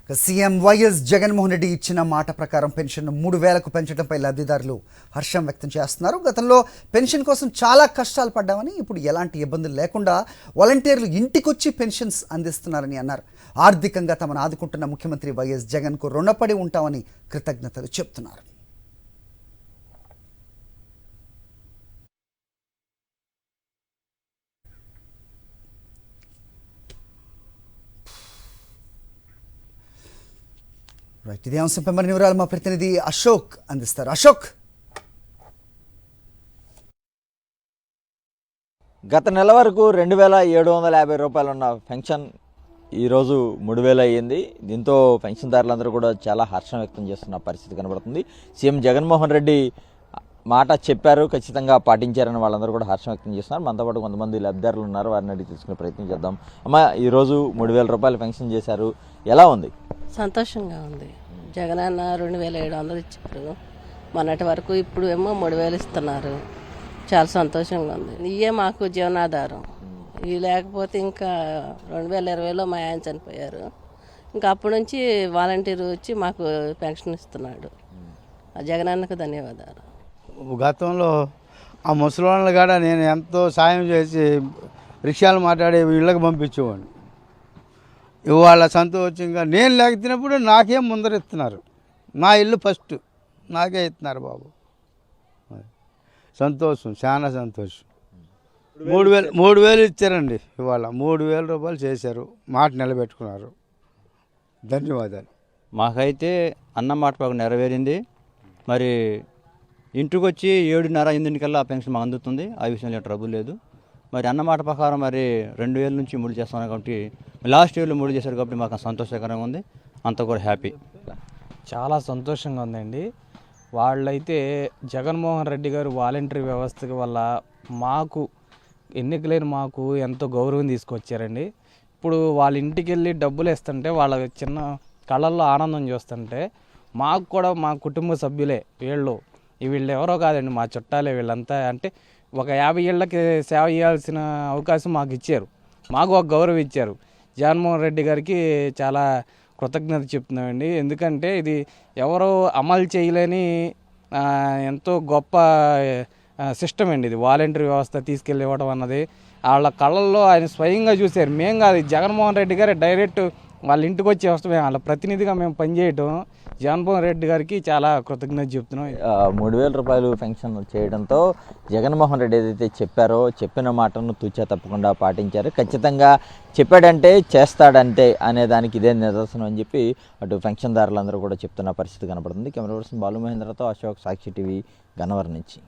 CM YS Jaganmohan Reddy ఇచ్చిన మాట ప్రకారం పెన్షన్ 3,000కు పెంచడంపై లబ్ధిదారులు హర్షం వ్యక్తం చేస్తున్నారు. గతంలో పెన్షన్ కోసం చాలా కష్టాలు పడ్డామని, ఇప్పుడు ఎలాంటి ఇబ్బందులు లేకుండా వాలంటీర్లు ఇంటికొచ్చి పెన్షన్స్ అందిస్తున్నారని అన్నారు. ఆర్థికంగా తమను ఆదుకుంటున్న ముఖ్యమంత్రి వైఎస్ జగన్కు రుణపడి ఉంటామని కృతజ్ఞతలు చెప్తున్నారు. రైట్, ఇదే అంశంపై మరిన్ని వివరాలు మా ప్రతినిధి అశోక్ అందిస్తారు. అశోక్, గత నెల వరకు 2,750 రూపాయలు ఉన్న పెన్షన్ ఈరోజు 3,000 అయ్యింది. దీంతో పెన్షన్దారులందరూ కూడా చాలా హర్షం వ్యక్తం చేస్తున్న పరిస్థితి కనబడుతుంది. సీఎం జగన్మోహన్ రెడ్డి మాట చెప్పారు, ఖచ్చితంగా పాటించారని వాళ్ళందరూ కూడా హర్షం వ్యక్తం చేస్తున్నారు. మనతో పాటు కొంతమంది లబ్ధిదారులు ఉన్నారు, వారిని అడిగి తెలుసుకునే ప్రయత్నం చేద్దాం. అమ్మ, ఈరోజు 3,000 రూపాయలు పెన్షన్ చేశారు, ఎలా ఉంది? సంతోషంగా ఉంది. జగన్ అన్న 2,700 ఇచ్చారు మొన్నటి వరకు, ఇప్పుడు ఏమో 3,000 ఇస్తున్నారు. చాలా సంతోషంగా ఉంది. ఇవే మాకు జీవనాధారం. ఇవి లేకపోతే ఇంకా 2020లో మా ఆయన చనిపోయారు. ఇంకా అప్పటి నుంచి వాలంటీర్ వచ్చి మాకు పెన్షన్ ఇస్తున్నాడు. ఆ జగన్ అన్నకు ధన్యవాదాలు. గతంలో ఆ ముసలివాళ్ళని కూడా నేను ఎంతో సాయం చేసి రిక్షాలు మాట్లాడి ఇళ్ళకి పంపించేవాడిని. ఇవాళ సంతోషంగా నేను లేకపోయినప్పుడు నాకేం ముందర ఇస్తున్నారు. నా ఇల్లు ఫస్ట్ నాకే ఇస్తున్నారు బాబు. సంతోషం, చాలా సంతోషం. 3,000 ఇచ్చారండి. ఇవాళ 3,000 రూపాయలు చేశారు, మాట నిలబెట్టుకున్నారు. ధన్యవాదాలు. మాకైతే అన్న మాట ప్రకారం నెరవేరింది. మరి ఇంటికి వచ్చి 7:30-8 ఆ పెన్షన్ మాకు అందుతుంది. ఆ విషయంలో ట్రబుల్ లేదు. మరి అన్నమాట ప్రకారం మరి 2,000 నుంచి 3 చేస్తున్నాం కాబట్టి, లాస్ట్ ఇయర్లో 3 చేశారు కాబట్టి మాకు సంతోషకరంగా ఉంది. అంతా కూడా హ్యాపీ. చాలా సంతోషంగా ఉందండి. వాళ్ళైతే జగన్మోహన్ రెడ్డి గారు వాలంటరీ వ్యవస్థ వల్ల మాకు ఎన్నికలేని మాకు ఎంతో గౌరవం తీసుకొచ్చారండి. ఇప్పుడు వాళ్ళ ఇంటికి వెళ్ళి డబ్బులు ఇస్తుంటే వాళ్ళ చిన్న కళ్ళల్లో ఆనందం చూస్తుంటే మాకు కూడా మా కుటుంబ సభ్యులే వీళ్ళు ఎవరో కాదండి, మా చుట్టాలే వీళ్ళంతా. అంటే ఒక 50 ఏళ్ళకి సేవ చేయాల్సిన అవకాశం మాకు ఇచ్చారు, మాకు ఒక గౌరవం ఇచ్చారు. జగన్మోహన్ రెడ్డి గారికి చాలా కృతజ్ఞత చెప్తున్నామండి. ఎందుకంటే ఇది ఎవరో అమలు చేయలేని ఎంతో గొప్ప సిస్టమ్ అండి ఇది. వాలంటరీ వ్యవస్థ తీసుకెళ్ళి ఇవ్వడం అన్నది వాళ్ళ కళ్ళల్లో ఆయన స్వయంగా చూశారు. మేము కాదు, జగన్మోహన్ రెడ్డి గారు డైరెక్ట్ వాళ్ళ ఇంటికి వచ్చి వస్తాం, వాళ్ళ ప్రతినిధిగా మేము పనిచేయటం. జగన్మోహన్ రెడ్డి గారికి చాలా కృతజ్ఞత చెప్తున్నాం. 3,000 రూపాయలు పెన్షన్ చేయడంతో జగన్మోహన్ రెడ్డి ఏదైతే చెప్పారో చెప్పిన మాటను తూచా తప్పకుండా పాటించారు. ఖచ్చితంగా చెప్పాడంటే చేస్తాడంటే అనే దానికి ఇదే నిదర్శనం అని చెప్పి అటు పెన్షన్దారులందరూ కూడా చెప్తున్న పరిస్థితి కనపడుతుంది. కెమెరా పర్సన్ బాలు మహేంద్రతో అశోక్, సాక్షి టీవీ, గన్నవరం నుంచి.